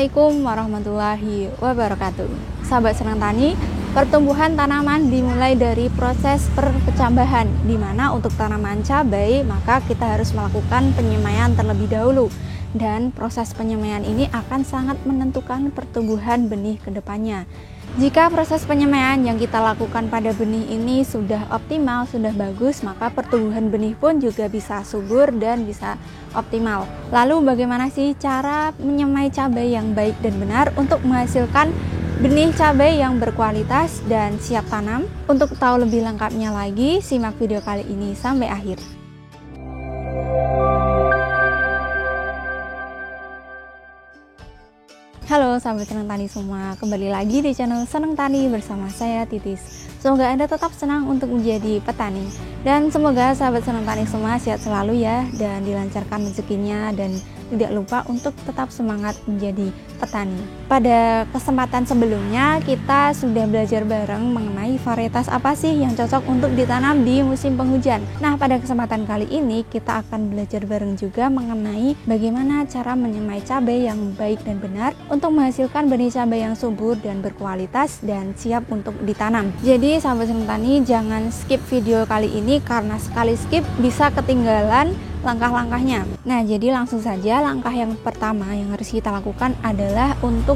Assalamualaikum warahmatullahi wabarakatuh. Sahabat Senang Tani, pertumbuhan tanaman dimulai dari proses perkecambahan, di mana untuk tanaman cabai maka kita harus melakukan penyemaian terlebih dahulu. Dan proses penyemaian ini akan sangat menentukan pertumbuhan benih ke depannya. Jika proses penyemaian yang kita lakukan pada benih ini sudah optimal, sudah bagus, maka pertumbuhan benih pun juga bisa subur dan bisa optimal. Lalu bagaimana sih cara menyemai cabai yang baik dan benar untuk menghasilkan benih cabai yang berkualitas dan siap tanam? Untuk tahu lebih lengkapnya lagi, simak video kali ini sampai akhir. Halo sahabat Senang Tani semua, kembali lagi di channel Senang Tani bersama saya Titis. Semoga Anda tetap senang untuk menjadi petani, dan semoga sahabat Senang Tani semua sehat selalu ya, dan dilancarkan rezekinya, dan tidak lupa untuk tetap semangat menjadi petani. Pada kesempatan sebelumnya kita sudah belajar bareng mengenai varietas apa sih yang cocok untuk ditanam di musim penghujan. Nah, pada kesempatan kali ini kita akan belajar bareng juga mengenai bagaimana cara menyemai cabai yang baik dan benar untuk menghasilkan benih cabai yang subur dan berkualitas dan siap untuk ditanam. Jadi sahabat Senang Tani, jangan skip video kali ini karena sekali skip bisa ketinggalan langkah-langkahnya. Nah, jadi langsung saja langkah yang pertama yang harus kita lakukan adalah untuk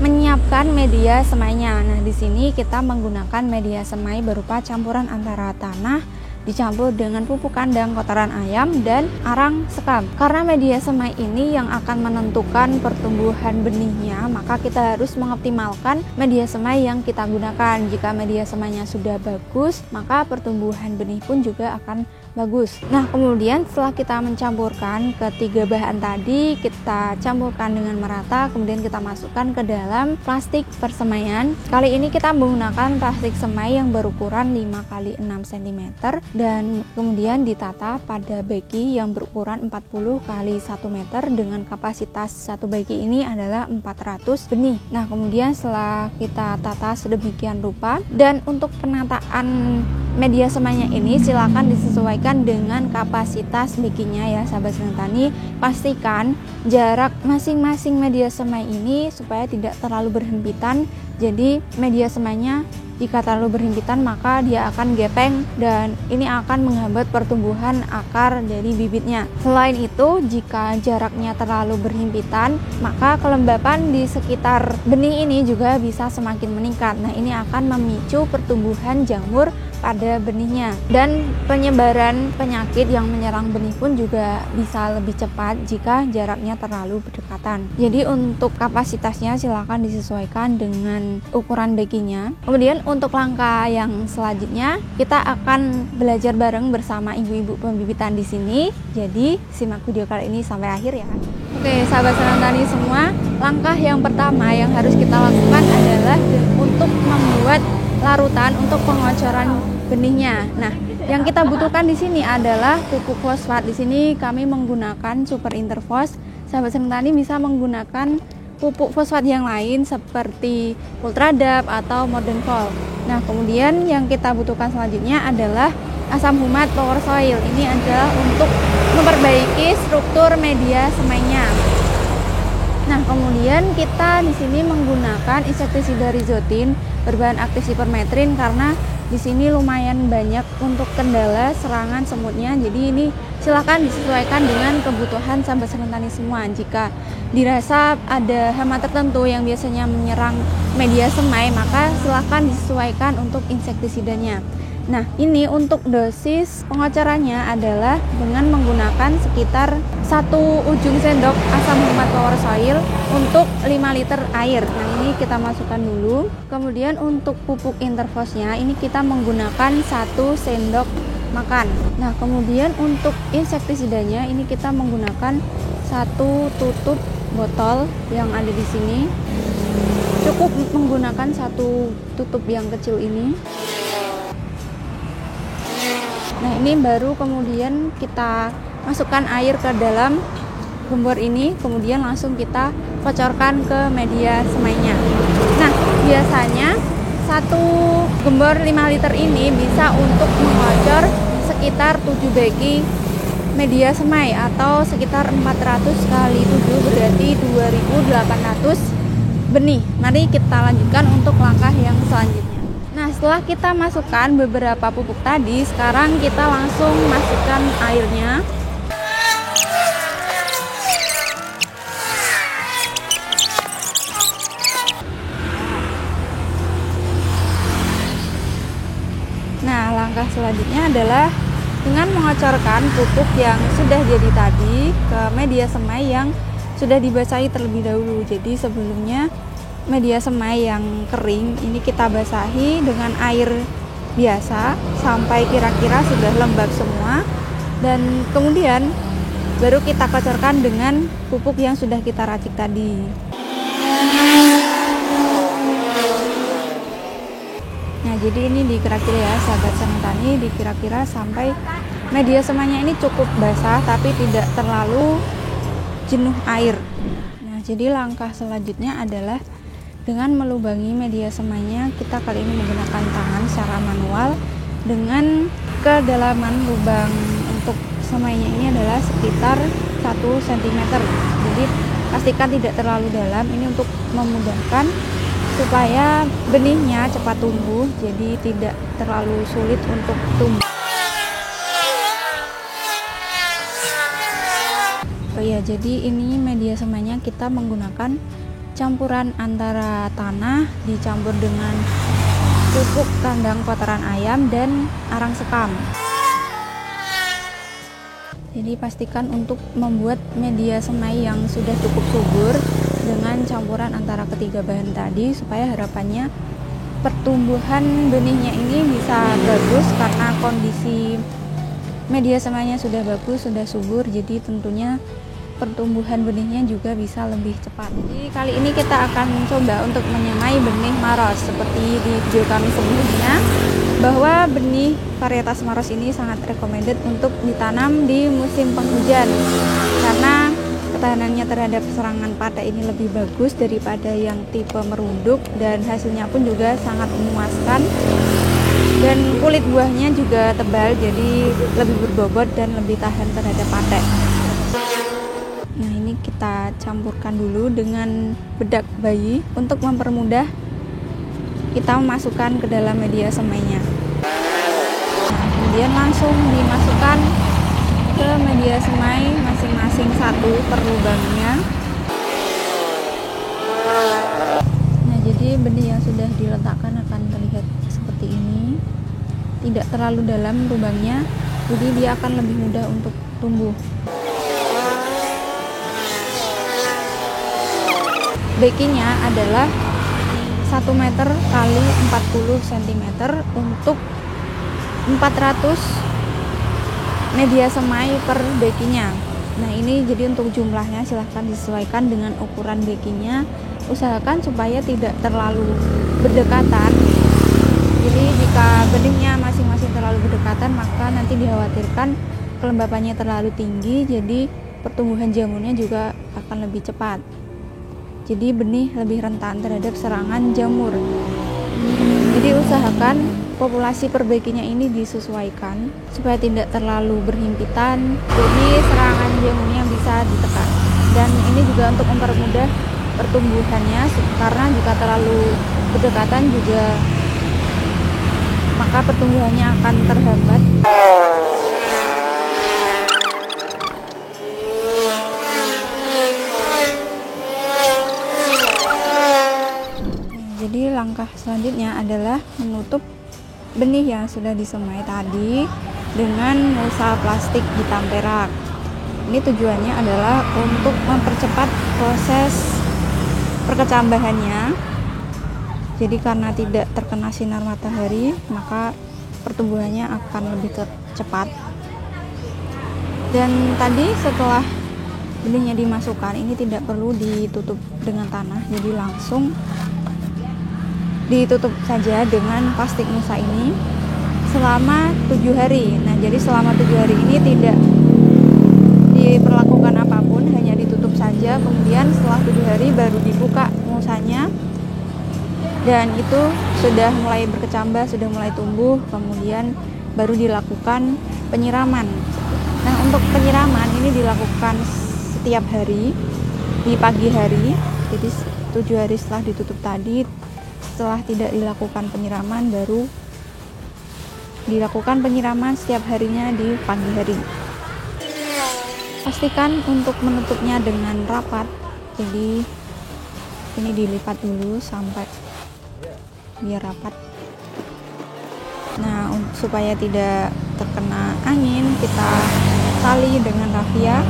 menyiapkan media semainya. Nah, di sini kita menggunakan media semai berupa campuran antara tanah dicampur dengan pupuk kandang, kotoran ayam, dan arang sekam. Karena media semai ini yang akan menentukan pertumbuhan benihnya, maka kita harus mengoptimalkan media semai yang kita gunakan. Jika media semainya sudah bagus, maka pertumbuhan benih pun juga akan bagus. Nah, kemudian setelah kita mencampurkan ketiga bahan tadi, kita campurkan dengan merata, kemudian kita masukkan ke dalam plastik persemaian. Kali ini kita menggunakan plastik semai yang berukuran 5 x 6 cm dan kemudian ditata pada bagi yang berukuran 40 x 1 meter dengan kapasitas satu bagi ini adalah 400 benih. Nah, kemudian setelah kita tata sedemikian rupa, dan untuk penataan media semainya ini silakan disesuaikan dengan kapasitas baginya ya sahabat Senang Tani. Pastikan jarak masing-masing media semai ini supaya tidak terlalu berhimpitan. Jadi media semainya jika terlalu berhimpitan maka dia akan gepeng dan ini akan menghambat pertumbuhan akar dari bibitnya. Selain itu, jika jaraknya terlalu berhimpitan maka kelembapan di sekitar benih ini juga bisa semakin meningkat. Nah, ini akan memicu pertumbuhan jamur pada benihnya, dan penyebaran penyakit yang menyerang benih pun juga bisa lebih cepat jika jaraknya terlalu berdekatan. Jadi untuk kapasitasnya silakan disesuaikan dengan ukuran baginya. Kemudian untuk langkah yang selanjutnya kita akan belajar bareng bersama ibu-ibu pembibitan di sini. Jadi simak video kali ini sampai akhir ya. Oke, sahabat Senang Tani semua, langkah yang pertama yang harus kita lakukan adalah untuk membuat larutan untuk pengocoran benihnya. Nah, yang kita butuhkan di sini adalah pupuk fosfat. Di sini kami menggunakan Super Interfos. Sahabat Senang Tani bisa menggunakan pupuk fosfat yang lain seperti Ultradap atau Modern Vol. Nah, kemudian yang kita butuhkan selanjutnya adalah asam humat Power Soil. Ini adalah untuk memperbaiki struktur media semainya. Nah, kemudian kita di sini menggunakan insektisida Rizotin berbahan aktif sipermetrin karena di sini lumayan banyak untuk kendala serangan semutnya. Jadi ini silakan disesuaikan dengan kebutuhan sahabat Senang Tani semua. Jika dirasa ada hama tertentu yang biasanya menyerang media semai, maka silakan disesuaikan untuk insektisidanya. Nah, ini untuk dosis pengocorannya adalah dengan menggunakan sekitar 1 ujung sendok asam humat Power Soil untuk 5 liter air. Nah, ini kita masukkan dulu. Kemudian untuk pupuk Interfosnya ini kita menggunakan 1 sendok makan. Nah, kemudian untuk insektisidanya ini kita menggunakan 1 tutup botol yang ada di sini. Cukup menggunakan 1 tutup yang kecil ini. Nah, ini baru kemudian kita masukkan air ke dalam gembor ini, kemudian langsung kita kocorkan ke media semainya. Nah, biasanya 1 gembor 5 liter ini bisa untuk mengocor sekitar 7 begi media semai atau sekitar 400 kali 7 berarti 2800 benih. Mari kita lanjutkan untuk langkah yang selanjutnya. Nah, setelah kita masukkan beberapa pupuk tadi, sekarang kita langsung masukkan airnya. Nah, langkah selanjutnya adalah dengan mengocorkan pupuk yang sudah jadi tadi ke media semai yang sudah dibasahi terlebih dahulu. Jadi sebelumnya media semai yang kering ini kita basahi dengan air biasa sampai kira-kira sudah lembab semua, dan kemudian baru kita kocorkan dengan pupuk yang sudah kita racik tadi. Nah, jadi ini dikira-kira ya sahabat senang tani, dikira-kira sampai media semainya ini cukup basah tapi tidak terlalu jenuh air. Nah, jadi langkah selanjutnya adalah dengan melubangi media semainya. Kita kali ini menggunakan tangan secara manual dengan kedalaman lubang untuk semainya ini adalah sekitar 1 cm. Jadi pastikan tidak terlalu dalam, ini untuk memudahkan supaya benihnya cepat tumbuh, jadi tidak terlalu sulit untuk tumbuh. Oh ya, jadi ini media semainya kita menggunakan campuran antara tanah dicampur dengan pupuk kandang kotoran ayam dan arang sekam. Jadi pastikan untuk membuat media semai yang sudah cukup subur dengan campuran antara ketiga bahan tadi, supaya harapannya pertumbuhan benihnya ini bisa bagus karena kondisi media semainya sudah bagus, sudah subur, jadi tentunya pertumbuhan benihnya juga bisa lebih cepat. Jadi kali ini kita akan mencoba untuk menyemai benih maros seperti di video kami sebelumnya, bahwa benih varietas maros ini sangat recommended untuk ditanam di musim penghujan karena ketahanannya terhadap serangan pada ini lebih bagus daripada yang tipe merunduk, dan hasilnya pun juga sangat memuaskan, dan kulit buahnya juga tebal jadi lebih berbobot dan lebih tahan terhadap patek. Nah, ini kita campurkan dulu dengan bedak bayi untuk mempermudah kita memasukkan ke dalam media semainya. Nah, kemudian langsung dimasukkan ke media semai masing-masing satu per lubangnya. Nah, jadi benih yang sudah diletakkan akan terlihat seperti ini, tidak terlalu dalam lubangnya, jadi dia akan lebih mudah untuk tumbuh. Backingnya adalah 1 meter kali 40 cm untuk 400 media semai per backingnya. Nah, ini jadi untuk jumlahnya silahkan disesuaikan dengan ukuran backingnya. Usahakan supaya tidak terlalu berdekatan. Jadi jika benihnya masing-masing terlalu berdekatan, maka nanti dikhawatirkan kelembapannya terlalu tinggi, jadi pertumbuhan jamurnya juga akan lebih cepat. Jadi benih lebih rentan terhadap serangan jamur. Jadi usahakan populasi perbaikinya ini disesuaikan supaya tidak terlalu berhimpitan, jadi serangan jamurnya bisa ditekan. Dan ini juga untuk mempermudah pertumbuhannya, karena jika terlalu berdekatan juga maka pertumbuhannya akan terhambat. Jadi langkah selanjutnya adalah menutup benih yang sudah disemai tadi dengan mulsa plastik hitam perak. Ini tujuannya adalah untuk mempercepat proses perkecambahannya. Jadi karena tidak terkena sinar matahari, maka pertumbuhannya akan lebih cepat. Dan tadi setelah benihnya dimasukkan, ini tidak perlu ditutup dengan tanah, jadi langsung ditutup saja dengan plastik mulsa ini selama 7 hari. Nah, jadi selama 7 hari ini tidak diperlakukan apapun, hanya ditutup saja. Kemudian setelah 7 hari baru dibuka mulsanya, dan itu sudah mulai berkecambah, sudah mulai tumbuh. Kemudian baru dilakukan penyiraman. Nah, untuk penyiraman ini dilakukan setiap hari di pagi hari, jadi 7 hari setelah ditutup tadi. Setelah tidak dilakukan penyiraman, baru dilakukan penyiraman setiap harinya di pagi hari. Pastikan untuk menutupnya dengan rapat, jadi ini dilipat dulu sampai biar rapat. Nah, supaya tidak terkena angin, kita tali dengan rafia.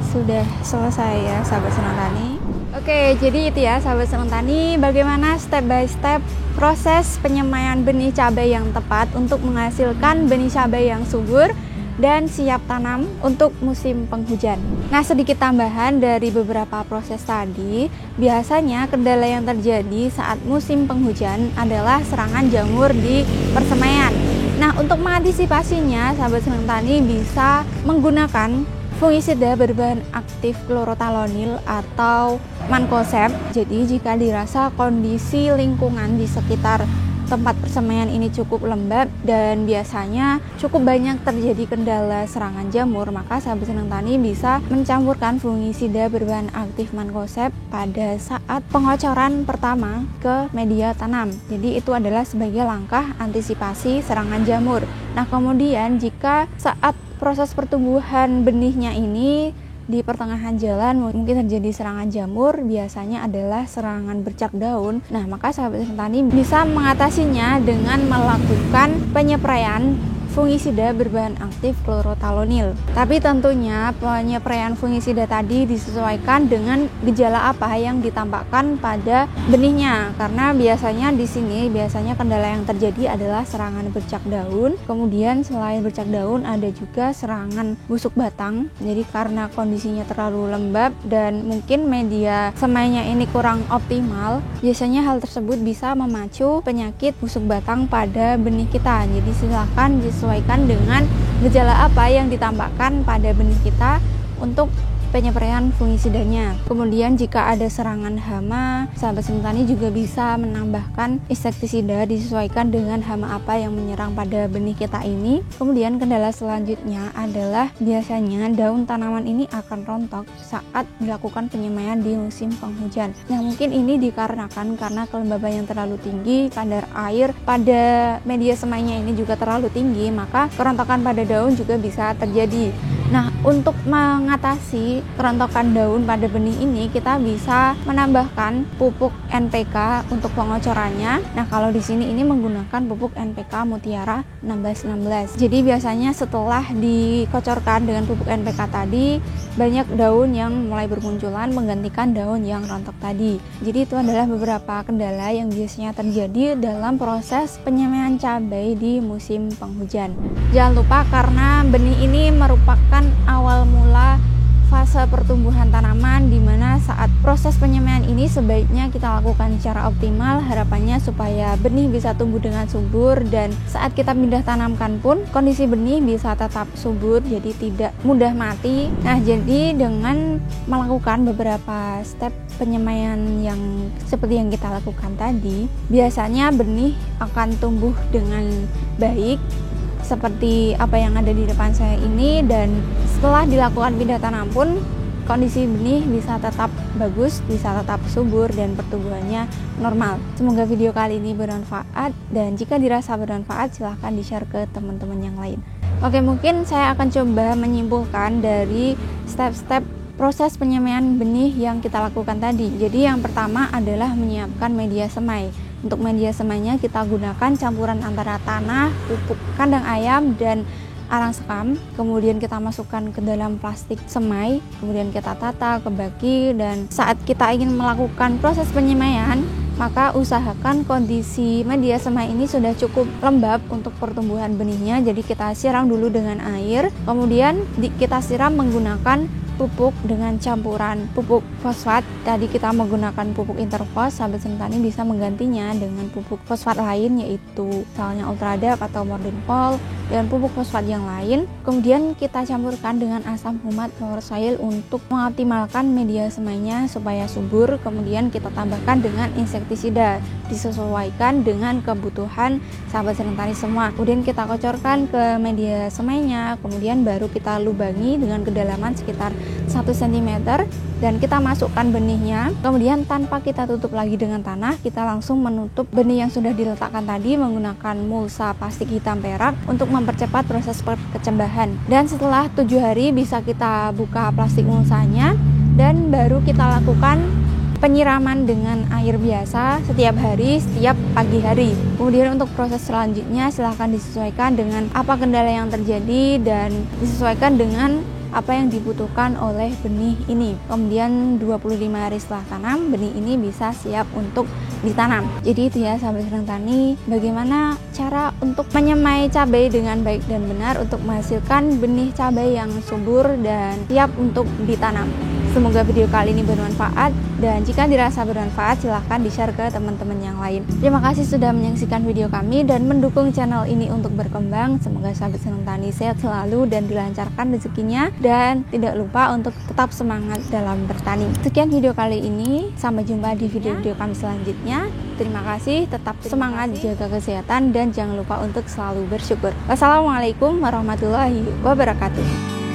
Sudah selesai ya sahabat senang tani. Oke, jadi itu ya sahabat senang tani, bagaimana step by step proses penyemaian benih cabai yang tepat untuk menghasilkan benih cabai yang subur dan siap tanam untuk musim penghujan. Nah, sedikit tambahan dari beberapa proses tadi, biasanya kendala yang terjadi saat musim penghujan adalah serangan jamur di persemaian. Nah, untuk mengantisipasinya, sahabat senang tani bisa menggunakan fungisida berbahan aktif klorotalonil atau mancozeb. Jadi, jika dirasa kondisi lingkungan di sekitar tempat persemaian ini cukup lembab dan biasanya cukup banyak terjadi kendala serangan jamur, maka sahabat senang tani bisa mencampurkan fungisida berbahan aktif mancozeb pada saat pengocoran pertama ke media tanam. Jadi itu adalah sebagai langkah antisipasi serangan jamur. Nah, kemudian jika saat proses pertumbuhan benihnya ini di pertengahan jalan mungkin terjadi serangan jamur, biasanya adalah serangan bercak daun. Nah, maka sahabat petani bisa mengatasinya dengan melakukan penyepraian fungisida berbahan aktif klorotalonil. Tapi tentunya penyepraian fungisida tadi disesuaikan dengan gejala apa yang ditampakkan pada benihnya, karena biasanya di sini kendala yang terjadi adalah serangan bercak daun. Kemudian selain bercak daun ada juga serangan busuk batang. Jadi karena kondisinya terlalu lembab dan mungkin media semainya ini kurang optimal, biasanya hal tersebut bisa memacu penyakit busuk batang pada benih kita. Jadi silakan disesuaikan dengan gejala apa yang ditampakkan pada benih kita untuk penyepraian fungisidanya. Kemudian jika ada serangan hama, sahabat senang tani juga bisa menambahkan insektisida disesuaikan dengan hama apa yang menyerang pada benih kita ini. Kemudian kendala selanjutnya adalah biasanya daun tanaman ini akan rontok saat dilakukan penyemaian di musim penghujan. Nah, mungkin ini dikarenakan karena kelembaban yang terlalu tinggi, kadar air pada media semainya ini juga terlalu tinggi, maka kerontokan pada daun juga bisa terjadi. Nah, untuk mengatasi kerontokan daun pada benih ini, kita bisa menambahkan pupuk NPK untuk pengocorannya. Nah, kalau di sini ini menggunakan pupuk NPK Mutiara 1616. Jadi biasanya setelah dikocorkan dengan pupuk NPK tadi, banyak daun yang mulai bermunculan menggantikan daun yang rontok tadi. Jadi itu adalah beberapa kendala yang biasanya terjadi dalam proses penyemaian cabai di musim penghujan. Jangan lupa, karena benih ini merupakan awal mula fase pertumbuhan tanaman, di mana saat proses penyemaian ini sebaiknya kita lakukan secara optimal, harapannya supaya benih bisa tumbuh dengan subur dan saat kita pindah tanamkan pun kondisi benih bisa tetap subur, jadi tidak mudah mati. Nah, jadi dengan melakukan beberapa step penyemaian yang seperti yang kita lakukan tadi, biasanya benih akan tumbuh dengan baik seperti apa yang ada di depan saya ini, dan setelah dilakukan pindah tanam pun kondisi benih bisa tetap bagus, bisa tetap subur dan pertumbuhannya normal. Semoga video kali ini bermanfaat, dan jika dirasa bermanfaat silahkan di-share ke teman-teman yang lain. Oke, mungkin saya akan coba menyimpulkan dari step-step proses penyemaian benih yang kita lakukan tadi. Jadi yang pertama adalah menyiapkan media semai. Untuk media semainya kita gunakan campuran antara tanah, pupuk kandang ayam, dan arang sekam. Kemudian kita masukkan ke dalam plastik semai, kemudian kita tata, kebagi, dan saat kita ingin melakukan proses penyemaian, maka usahakan kondisi media semai ini sudah cukup lembab untuk pertumbuhan benihnya. Jadi kita siram dulu dengan air, kemudian kita siram menggunakan pupuk dengan campuran pupuk fosfat. Tadi kita menggunakan pupuk Interfos, sahabat seneng tani bisa menggantinya dengan pupuk fosfat lain, yaitu misalnya Ultradap atau Mordenpol dan pupuk fosfat yang lain. Kemudian kita campurkan dengan asam humat Power Soil untuk mengoptimalkan media semainya supaya subur. Kemudian kita tambahkan dengan insektisida disesuaikan dengan kebutuhan sahabat seneng tani semua. Kemudian kita kocorkan ke media semainya, kemudian baru kita lubangi dengan kedalaman sekitar 1 cm dan kita masukkan benihnya. Kemudian tanpa kita tutup lagi dengan tanah, kita langsung menutup benih yang sudah diletakkan tadi menggunakan mulsa plastik hitam perak untuk mempercepat proses perkecambahan. Dan setelah 7 hari bisa kita buka plastik mulsanya dan baru kita lakukan penyiraman dengan air biasa setiap hari, setiap pagi hari. Kemudian untuk proses selanjutnya silahkan disesuaikan dengan apa kendala yang terjadi dan disesuaikan dengan apa yang dibutuhkan oleh benih ini. Kemudian 25 hari setelah tanam, benih ini bisa siap untuk ditanam. Jadi itu ya sahabat seneng tani, bagaimana cara untuk menyemai cabai dengan baik dan benar untuk menghasilkan benih cabai yang subur dan siap untuk ditanam. Semoga video kali ini bermanfaat, dan jika dirasa bermanfaat silahkan di-share ke teman-teman yang lain. Terima kasih sudah menyaksikan video kami dan mendukung channel ini untuk berkembang. Semoga sahabat seneng tani sehat selalu dan dilancarkan rezekinya, dan tidak lupa untuk tetap semangat dalam bertani. Sekian video kali ini, sampai jumpa di video-video kami selanjutnya. Terima kasih, tetap semangat, jaga kesehatan, dan jangan lupa untuk selalu bersyukur. Wassalamualaikum warahmatullahi wabarakatuh.